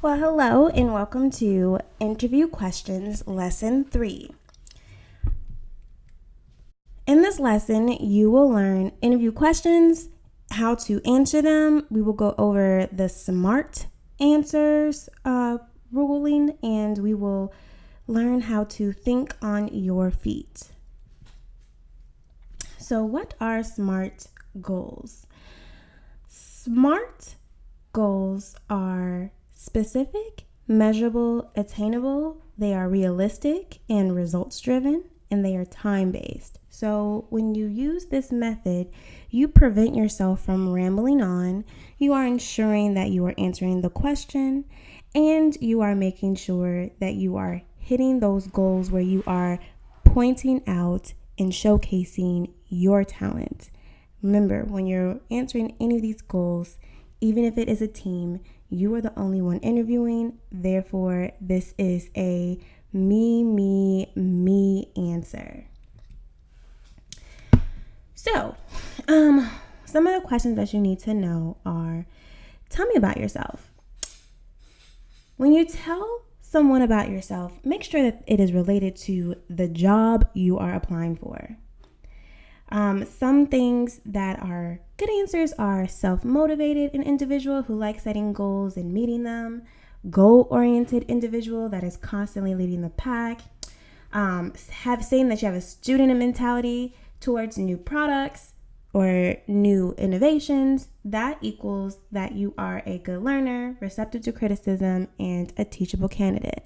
Well, hello and welcome to Interview Questions Lesson 3. In this lesson, you will learn interview questions, how to answer them. We will go over the SMART answers ruling, and we will learn how to think on your feet. So, what are SMART goals? SMART goals are specific, measurable, attainable. They are realistic and results driven, and they are time based. So when you use this method, you prevent yourself from rambling on. You are ensuring that you are answering the question, and you are making sure that you are hitting those goals where you are pointing out and showcasing your talent. Remember, when you're answering any of these goals, even if it is a team, you are the only one interviewing. Therefore, this is a me answer. So, some of the questions that you need to know are, tell me about yourself. When you tell someone about yourself, make sure that it is related to the job you are applying for. Some things that are good answers are self-motivated, an individual who likes setting goals and meeting them, goal-oriented individual that is constantly leading the pack, saying that you have a student mentality towards new products or new innovations. That equals that you are a good learner, receptive to criticism, and a teachable candidate.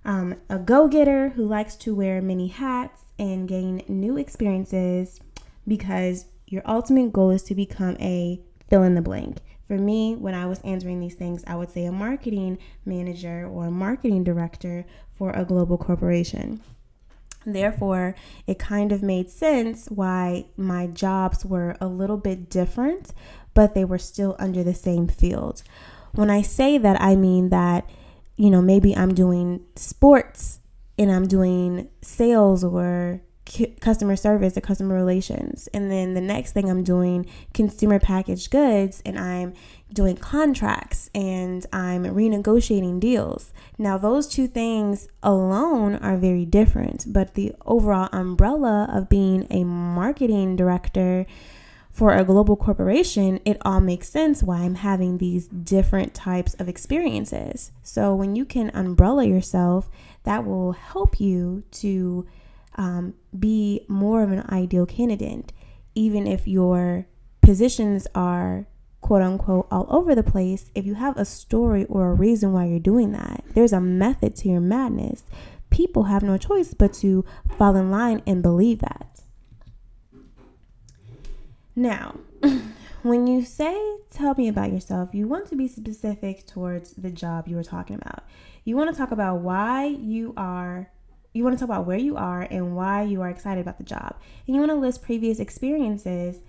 A go-getter who likes to wear many hats and gain new experiences because your ultimate goal is to become a fill in the blank. For me, when I was answering these things, I would say a marketing manager or a marketing director for a global corporation. Therefore, it kind of made sense why my jobs were a little bit different, but they were still under the same field. When I say that, I mean that maybe I'm doing sports and I'm doing sales or customer service or customer relations. And then the next thing I'm doing consumer packaged goods and I'm doing contracts and I'm renegotiating deals. Now, those two things alone are very different, but the overall umbrella of being a marketing director for a global corporation, it all makes sense why I'm having these different types of experiences. So when you can umbrella yourself, that will help you to be more of an ideal candidate, even if your positions are quote unquote all over the place. If you have a story or a reason why you're doing that, there's a method to your madness. People have no choice but to fall in line and believe that. Now, when you say, tell me about yourself, you want to be specific towards the job you were talking about. You want to talk about why you want to talk about where you are and why you are excited about the job. And you want to list previous experiences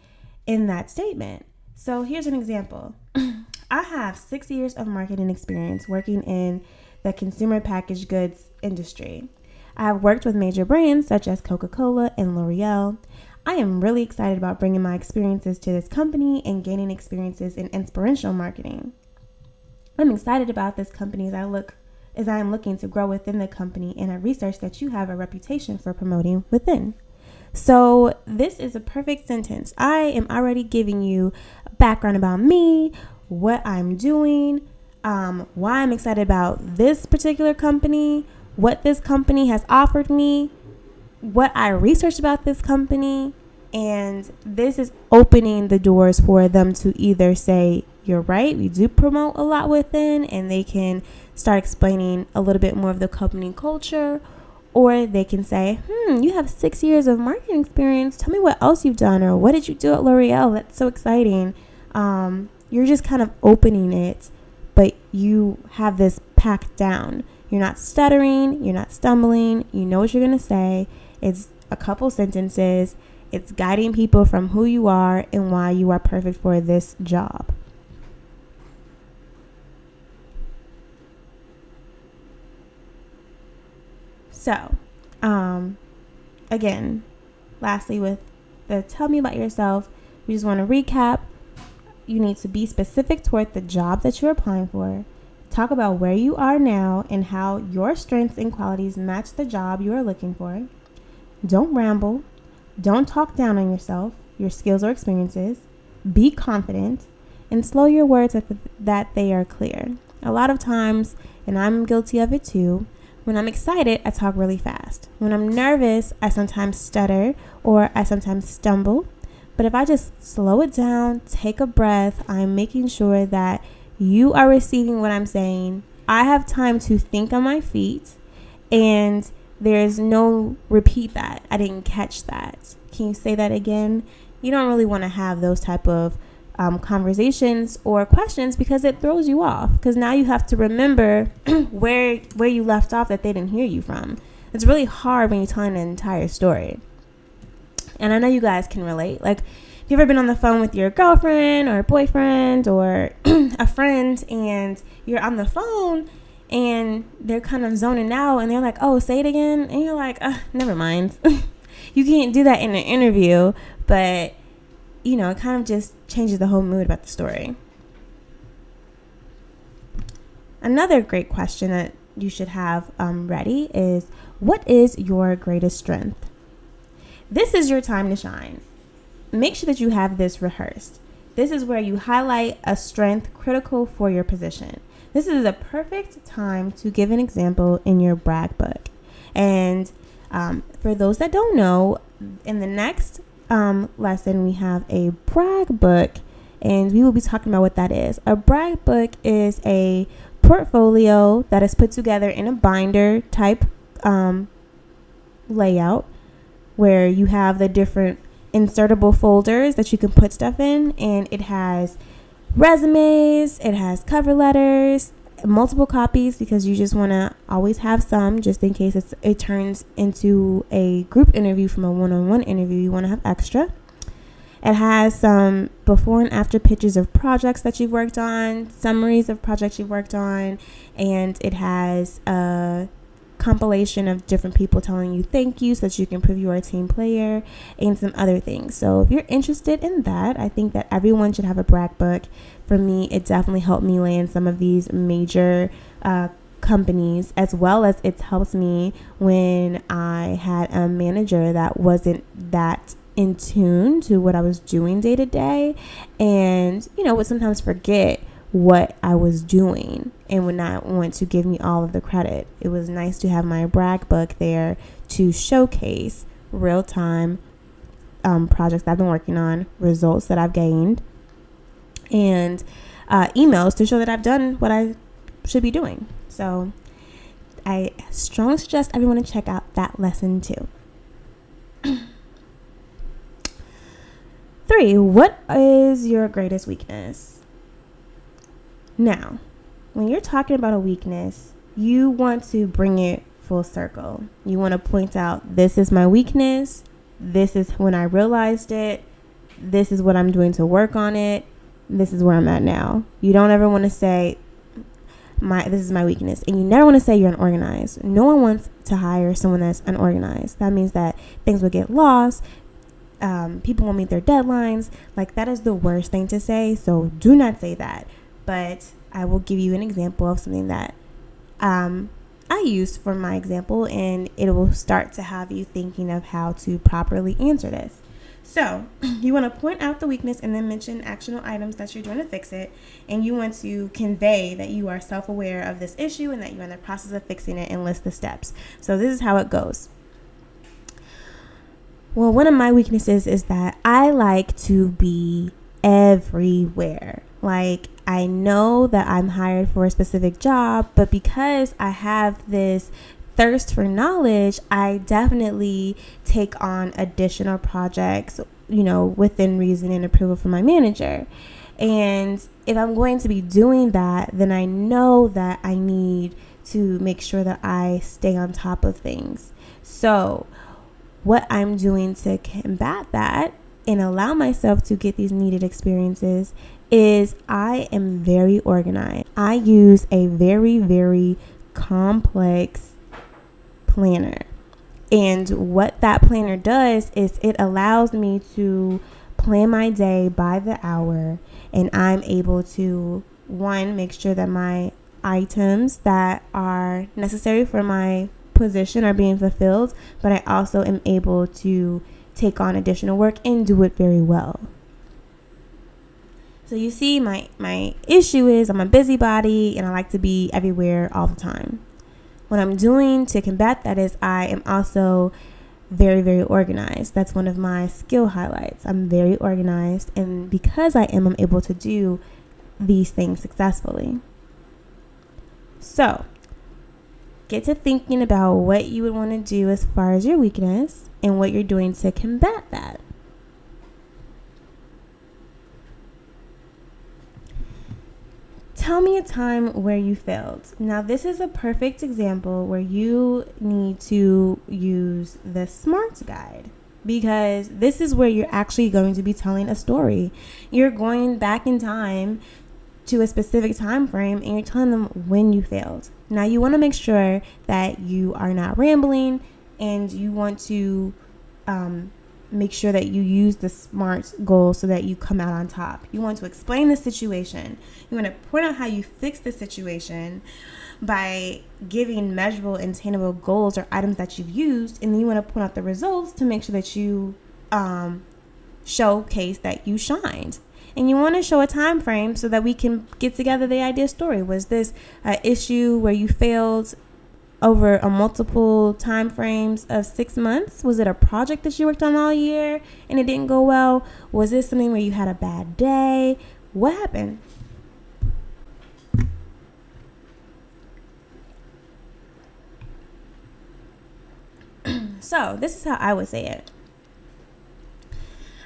in that statement. So here's an example. I have 6 years of marketing experience working in the consumer packaged goods industry. I have worked with major brands such as Coca-Cola and L'Oreal. I am really excited about bringing my experiences to this company and gaining experiences in inspirational marketing. I'm excited about this company as I am looking to grow within the company, and I researched that you have a reputation for promoting within. So this is a perfect sentence. I am already giving you a background about me, what I'm doing, why I'm excited about this particular company, what this company has offered me, what I researched about this company, and this is opening the doors for them to either say, you're right, we do promote a lot within, and they can start explaining a little bit more of the company culture, or they can say, you have 6 years of marketing experience. Tell me what else you've done, or what did you do at L'Oreal? That's so exciting. You're just kind of opening it, but you have this packed down. You're not stuttering. You're not stumbling. You know what you're going to say. It's a couple sentences. It's guiding people from who you are and why you are perfect for this job. So, again, lastly, with the tell me about yourself, we just want to recap. You need to be specific toward the job that you're applying for. Talk about where you are now and how your strengths and qualities match the job you are looking for. Don't ramble. Don't talk down on yourself, your skills or experiences. Be confident and slow your words up that they are clear. A lot of times, and I'm guilty of it too, when I'm excited, I talk really fast. When I'm nervous, I sometimes stutter or I sometimes stumble. But if I just slow it down, take a breath, I'm making sure that you are receiving what I'm saying. I have time to think on my feet, and there's no repeat that. I didn't catch that. Can you say that again? You don't really want to have those type of conversations or questions because it throws you off. Because now you have to remember where you left off that they didn't hear you from. It's really hard when you're telling an entire story. And I know you guys can relate. Like, if you've ever been on the phone with your girlfriend or boyfriend or a friend, and you're on the phone and they're kind of zoning out and they're like, oh, say it again. And you're like, never mind. You can't do that in an interview, but you know, it kind of just changes the whole mood about the story. Another great question that you should have ready is, what is your greatest strength? This is your time to shine. Make sure that you have this rehearsed. This is where you highlight a strength critical for your position. This is a perfect time to give an example in your brag book. And for those that don't know, in the next lesson, we have a brag book, and we will be talking about what that is. A brag book is a portfolio that is put together in a binder type layout, where you have the different insertable folders that you can put stuff in, and it has resumes, it has cover letters, multiple copies, because you just want to always have some just in case it turns into a group interview from a one-on-one interview. You want to have extra. It has some before and after pictures of projects that you've worked on, summaries of projects you've worked on, and it has a compilation of different people telling you thank you so that you can prove you are a team player, and some other things. So if you're interested in that, I think that everyone should have a brag book. For me, it definitely helped me land some of these major companies, as well as it helps me when I had a manager that wasn't that in tune to what I was doing day to day, and would sometimes forget what I was doing and would not want to give me all of the credit. It was nice to have my brag book there to showcase real-time projects that I've been working on, results that I've gained, and emails to show that I've done what I should be doing. So I strongly suggest everyone to check out that lesson too. 3, what is your greatest weakness? Now, when you're talking about a weakness, you want to bring it full circle. You want to point out, this is my weakness. This is when I realized it. This is what I'm doing to work on it. This is where I'm at now. You don't ever want to say, this is my weakness. And you never want to say you're unorganized. No one wants to hire someone that's unorganized. That means that things will get lost. People won't meet their deadlines. Like, that is the worst thing to say. So do not say that. But I will give you an example of something that I used for my example, and it will start to have you thinking of how to properly answer this. So you want to point out the weakness and then mention actionable items that you're doing to fix it. And you want to convey that you are self-aware of this issue and that you're in the process of fixing it, and list the steps. So this is how it goes. Well, one of my weaknesses is that I like to be everywhere. Like, I know that I'm hired for a specific job, but because I have this thirst for knowledge, I definitely take on additional projects, within reason and approval from my manager. And if I'm going to be doing that, then I know that I need to make sure that I stay on top of things. So what I'm doing to combat that and allow myself to get these needed experiences is I am very organized. I use a very, very complex planner. And what that planner does is it allows me to plan my day by the hour, and I'm able to, one, make sure that my items that are necessary for my position are being fulfilled, but I also am able to take on additional work and do it very well. So you see, my issue is I'm a busybody and I like to be everywhere all the time. What I'm doing to combat that is I am also very, very organized. That's one of my skill highlights. I'm very organized, and because I'm able to do these things successfully. So get to thinking about what you would want to do as far as your weakness and what you're doing to combat that. Tell me a time where you failed. Now, this is a perfect example where you need to use the SMART guide, because this is where you're actually going to be telling a story. You're going back in time to a specific time frame and you're telling them when you failed. Now, you want to make sure that you are not rambling, and you want to make sure that you use the SMART goal so that you come out on top. You want to explain the situation. You want to point out how you fix the situation by giving measurable and attainable goals or items that you've used, and then you want to point out the results to make sure that you showcase that you shined. And you want to show a time frame so that we can get together the idea story. Was this an issue where you failed over a multiple time frames of 6 months? Was it a project that you worked on all year and it didn't go well? Was this something where you had a bad day? What happened? So this is how I would say it.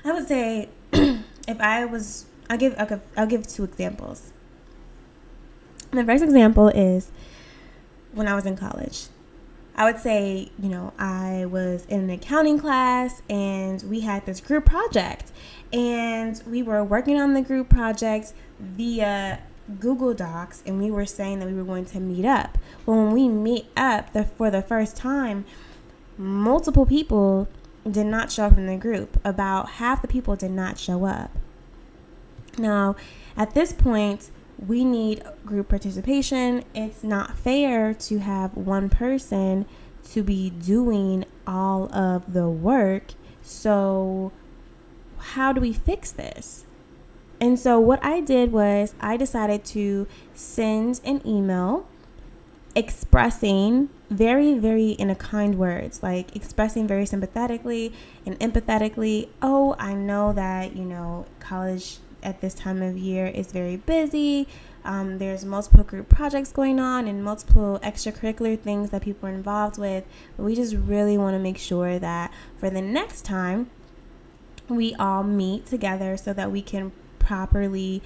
I would say I'll give two examples. The first example is when I was in college. I would say, I was in an accounting class and we had this group project, and we were working on the group project via Google Docs, and we were saying that we were going to meet up. Well, when we meet up for the first time, multiple people did not show up in the group. About half the people did not show up. Now, at this point, we need group participation. It's not fair to have one person to be doing all of the work. So how do we fix this? And so what I did was I decided to send an email expressing very, very in a kind words, like expressing very sympathetically and empathetically, oh, I know that, college at this time of year is very busy. There's multiple group projects going on and multiple extracurricular things that people are involved with. But we just really want to make sure that for the next time we all meet together so that we can properly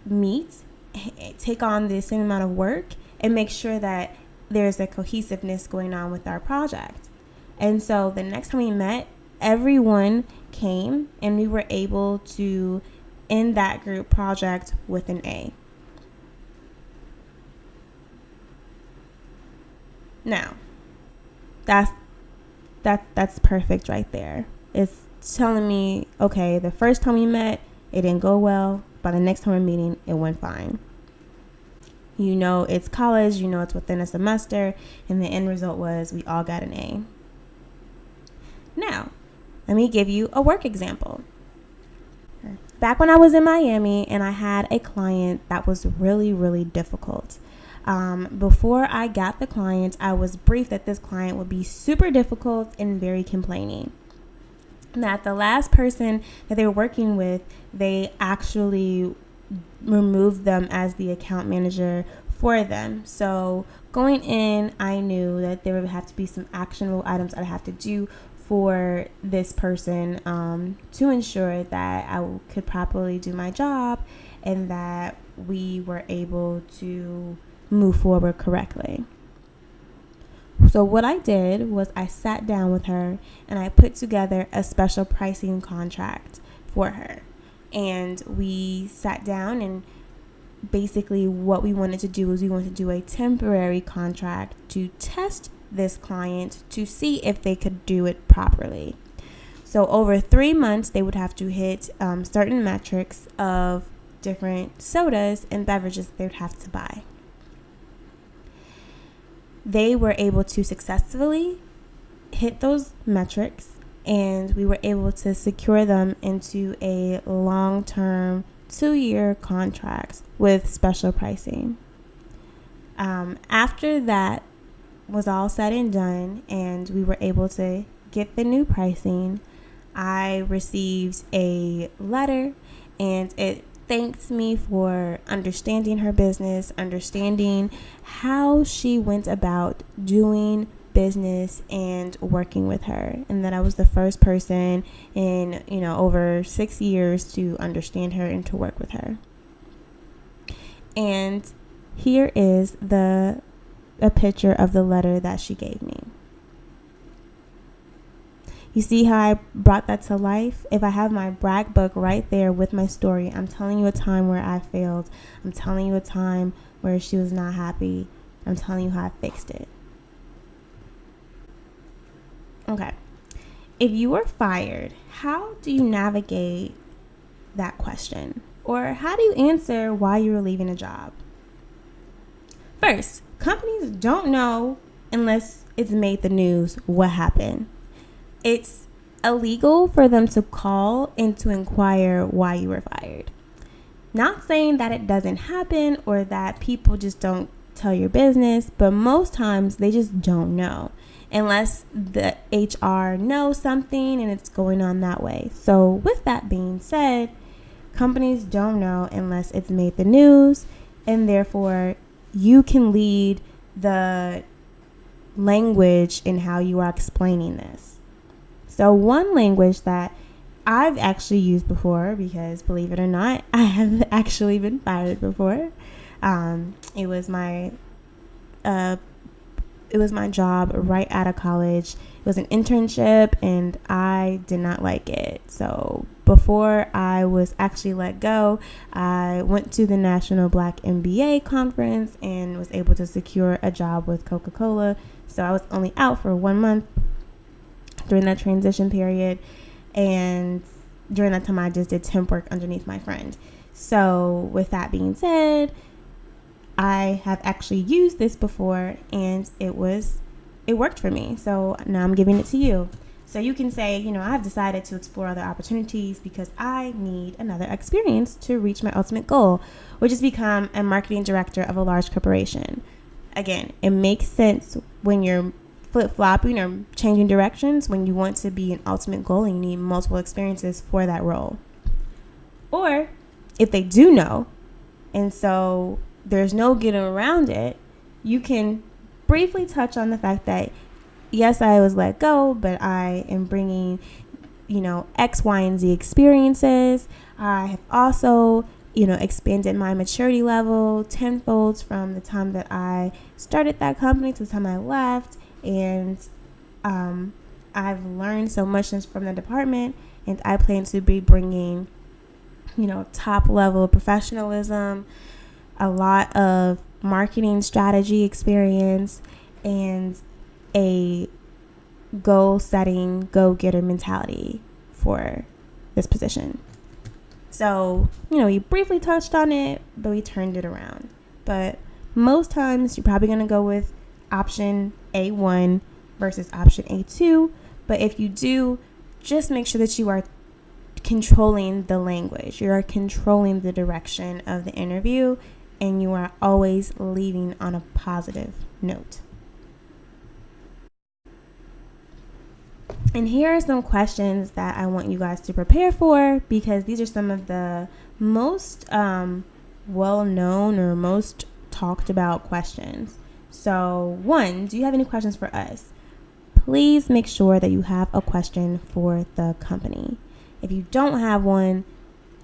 meet, take on the same amount of work, and make sure that there's a cohesiveness going on with our project. And so the next time we met, everyone came and we were able to end that group project with an A. Now, that's perfect right there. It's telling me, okay, the first time we met, it didn't go well. By the next time we're meeting, it went fine. It's college, it's within a semester, and the end result was we all got an A. Now, let me give you a work example. Back when I was in Miami and I had a client that was really, really difficult. Before I got the client, I was briefed that this client would be super difficult and very complaining. That the last person that they were working with, they actually removed them as the account manager for them. So going in, I knew that there would have to be some actionable items I'd have to do for this person to ensure that I could properly do my job and that we were able to move forward correctly. So what I did was I sat down with her and I put together a special pricing contract for her. And we sat down, and basically what we wanted to do was we wanted to do a temporary contract to test this client to see if they could do it properly. So over 3 months, they would have to hit certain metrics of different sodas and beverages they would have to buy. They were able to successfully hit those metrics, and we were able to secure them into a long-term 2-year contract with special pricing. After that was all said and done and we were able to get the new pricing, I received a letter, and it thanked me for understanding her business, understanding how she went about doing business and working with her, and that I was the first person in over 6 years to understand her and to work with her. And here is a picture of the letter that she gave me. You see how I brought that to life? If I have my brag book right there with my story, I'm telling you a time where I failed. I'm telling you a time where she was not happy. I'm telling you how I fixed it. Okay. If you were fired, how do you navigate that question? Or how do you answer why you were leaving a job? First, companies don't know unless it's made the news what happened. It's illegal for them to call and to inquire why you were fired. Not saying that it doesn't happen or that people just don't tell your business, but most times they just don't know unless the HR knows something and it's going on that way. So with that being said, companies don't know unless it's made the news, and therefore you can lead the language in how you are explaining this. So one language that I've actually used before, because believe it or not, I have actually been fired before. It was my job right out of college. It was an internship, and I did not like it. So before I was actually let go, I went to the National Black MBA conference and was able to secure a job with Coca-Cola. So I was only out for 1 month during that transition period, and during that time I just did temp work underneath my friend. So with that being said, I have actually used this before, and it worked for me. So now I'm giving it to you. So you can say, I've decided to explore other opportunities because I need another experience to reach my ultimate goal, which is become a marketing director of a large corporation. Again, it makes sense when you're flip-flopping or changing directions, when you want to be an ultimate goal and you need multiple experiences for that role. Or if they do know, and so there's no getting around it, you can briefly touch on the fact that, yes, I was let go, but I am bringing, X, Y, and Z experiences. I have also, expanded my maturity level tenfold from the time that I started that company to the time I left. And I've learned so much from the department, and I plan to be bringing, top level professionalism, a lot of marketing strategy experience, and a goal setting, go-getter mentality for this position. So, we briefly touched on it, but we turned it around. But most times you're probably going to go with option A1 versus option A2. But if you do, just make sure that you are controlling the language. You are controlling the direction of the interview, and you are always leaving on a positive note. And here are some questions that I want you guys to prepare for, because these are some of the most well-known or most talked about questions. So 1, do you have any questions for us? Please make sure that you have a question for the company. If you don't have one,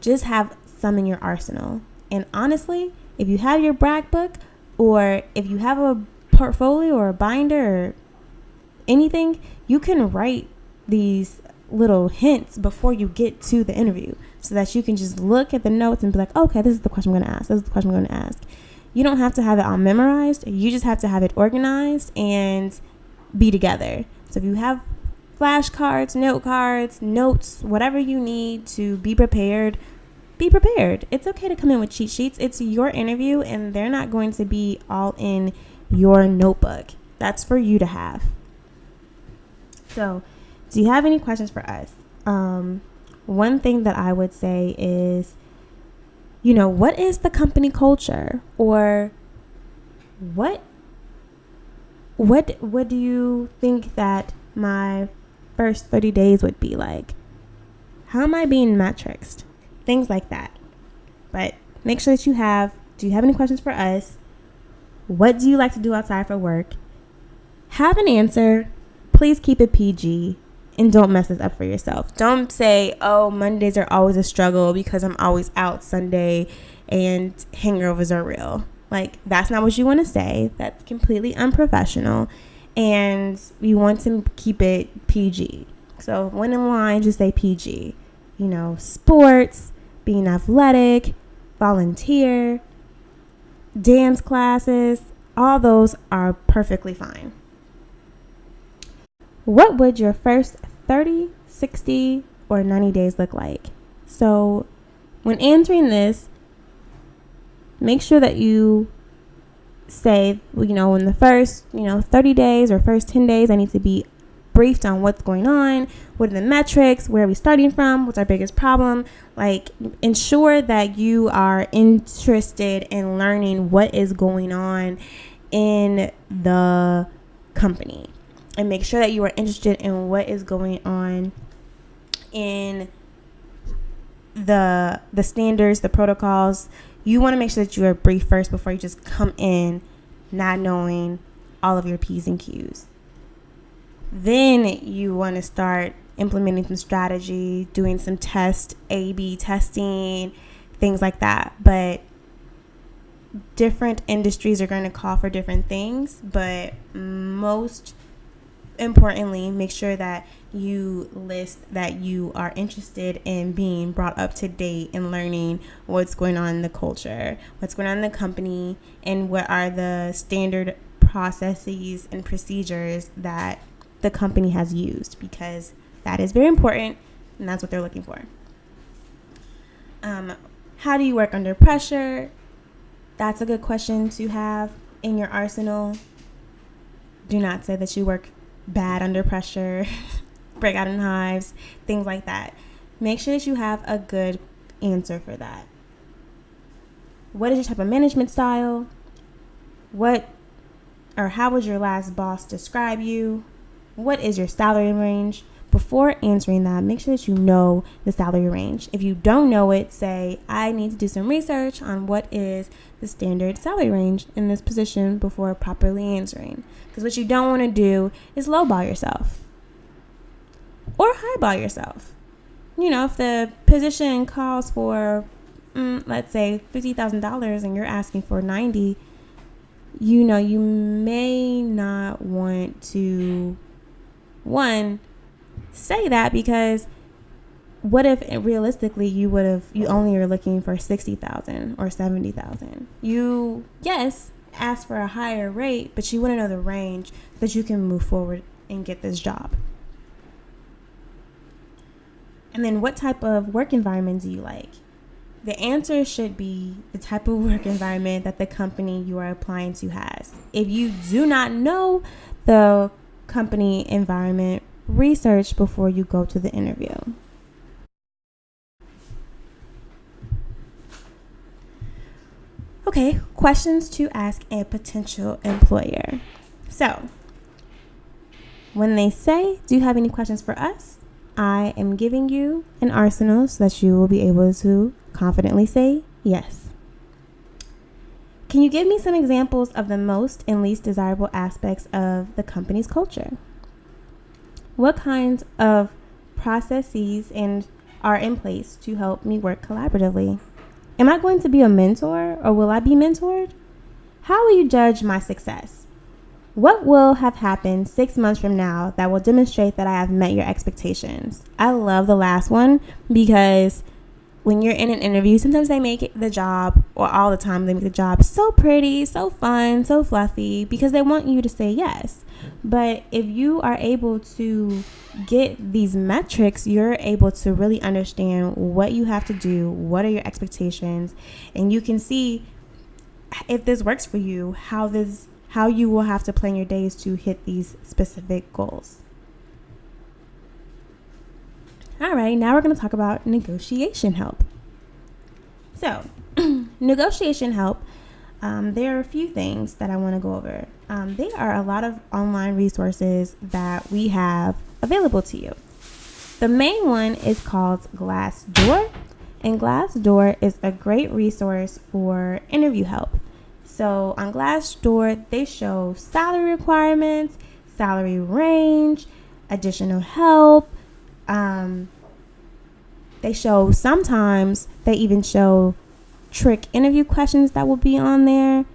just have some in your arsenal. And honestly, if you have your brag book, or if you have a portfolio or a binder or anything, you can write these little hints before you get to the interview, so that you can just look at the notes and be like, okay, this is the question I'm going to ask. This is the question I'm going to ask. You don't have to have it all memorized. You just have to have it organized and be together. So if you have flashcards, note cards, notes, whatever you need to be prepared, be prepared. It's okay to come in with cheat sheets. It's your interview, and they're not going to be all in your notebook. That's for you to have. So, do you have any questions for us? One thing that I would say is, what is the company culture? Or what do you think that my first 30 days would be like? How am I being matrixed? Things like that. But make sure that do you have any questions for us? What do you like to do outside for work? Have an answer. Please keep it PG and don't mess this up for yourself. Don't say, oh, Mondays are always a struggle because I'm always out Sunday and hangovers are real. Like, that's not what you want to say. That's completely unprofessional. And we want to keep it PG. So when in line, just say PG. Sports, being athletic, volunteer, dance classes, all those are perfectly fine. What would your first 30, 60, or 90 days look like? So when answering this, make sure that you say, in the first, 30 days or first 10 days, I need to be briefed on what's going on, what are the metrics, where are we starting from, what's our biggest problem. Like, ensure that you are interested in learning what is going on in the company, and make sure that you are interested in what is going on in the standards, the protocols. You want to make sure that you are briefed first before you just come in not knowing all of your P's and Q's. Then you want to start implementing some strategy, doing some A/B testing, things like that. But different industries are going to call for different things. But most importantly, make sure that you list that you are interested in being brought up to date and learning what's going on in the culture, what's going on in the company, and what are the standard processes and procedures that the company has used, because that is very important and that's what they're looking for. How do you work under pressure? That's a good question to have in your arsenal. Do not say that you work bad under pressure, break out in hives, things like that. Make sure that you have a good answer for that. What is your type of management style? How would your last boss describe you? What is your salary range? Before answering that, make sure that you know the salary range. If you don't know it, say, I need to do some research on what is the standard salary range in this position before properly answering. Because what you don't want to do is lowball yourself or highball yourself. If the position calls for, let's say, $50,000 and you're asking for $90,000, you may not want to, say that, because what if realistically you only are looking for $60,000 or $70,000? You, yes, ask for a higher rate, but you want to know the range so that you can move forward and get this job. And then what type of work environment do you like? The answer should be the type of work environment that the company you are applying to has. If you do not know the company environment, research before you go to the interview. Okay, questions to ask a potential employer. So, when they say, do you have any questions for us? I am giving you an arsenal so that you will be able to confidently say yes. Can you give me some examples of the most and least desirable aspects of the company's culture? What kinds of processes are in place to help me work collaboratively? Am I going to be a mentor, or will I be mentored? How will you judge my success? What will have happened 6 months from now that will demonstrate that I have met your expectations? I love the last one because when you're in an interview, sometimes they make the job, or all the time, they make the job so pretty, so fun, so fluffy, because they want you to say yes. But if you are able to get these metrics, you're able to really understand what you have to do, what are your expectations, and you can see if this works for you, how you will have to plan your days to hit these specific goals. All right, now we're going to talk about negotiation help. So, negotiation help, there are a few things that I want to go over. There are a lot of online resources that we have available to you. The main one is called Glassdoor, and Glassdoor is a great resource for interview help. So on Glassdoor, they show salary requirements, salary range, additional help. Sometimes they even show trick interview questions that will be on there.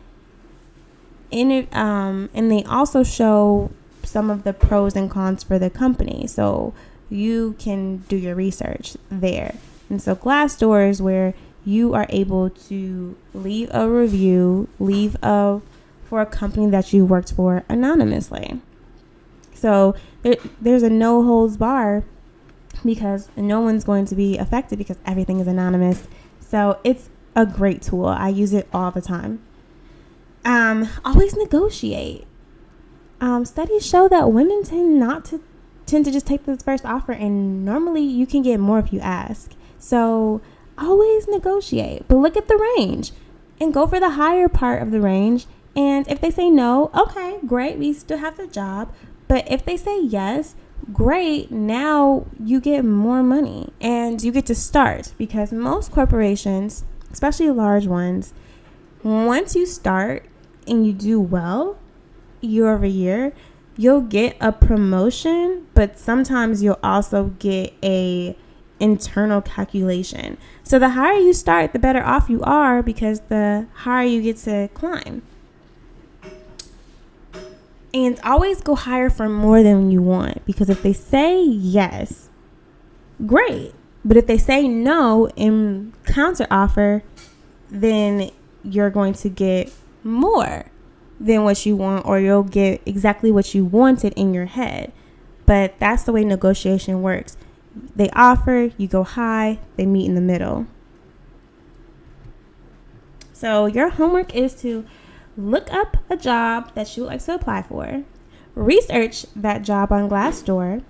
And they also show some of the pros and cons for the company. So you can do your research there. And so Glassdoor is where you are able to leave a review, for a company that you worked for anonymously. So there's a no holds bar, because no one's going to be affected because everything is anonymous. So it's a great tool. I use it all the time. Always negotiate. Studies show that women tend to just take this first offer, and normally you can get more if you ask. So always negotiate, but look at the range and go for the higher part of the range. And if they say no, okay, great, we still have the job. But if they say yes, great, now you get more money and you get to start, because most corporations, especially large ones, once you start and you do well year over year, you'll get a promotion, but sometimes you'll also get a internal calculation. So the higher you start, the better off you are, because the higher you get to climb. And always go higher for more than you want, because if they say yes, great. But if they say no in counter offer, then you're going to get more than what you want, or you'll get exactly what you wanted in your head. But that's the way negotiation works. They offer, you go high, they meet in the middle. So your homework is to look up a job that you would like to apply for, research that job on Glassdoor,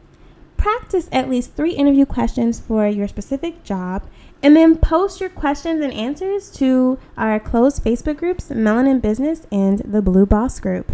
practice at least 3 interview questions for your specific job, and then post your questions and answers to our closed Facebook groups, Melanin Business and the Blue Boss Group.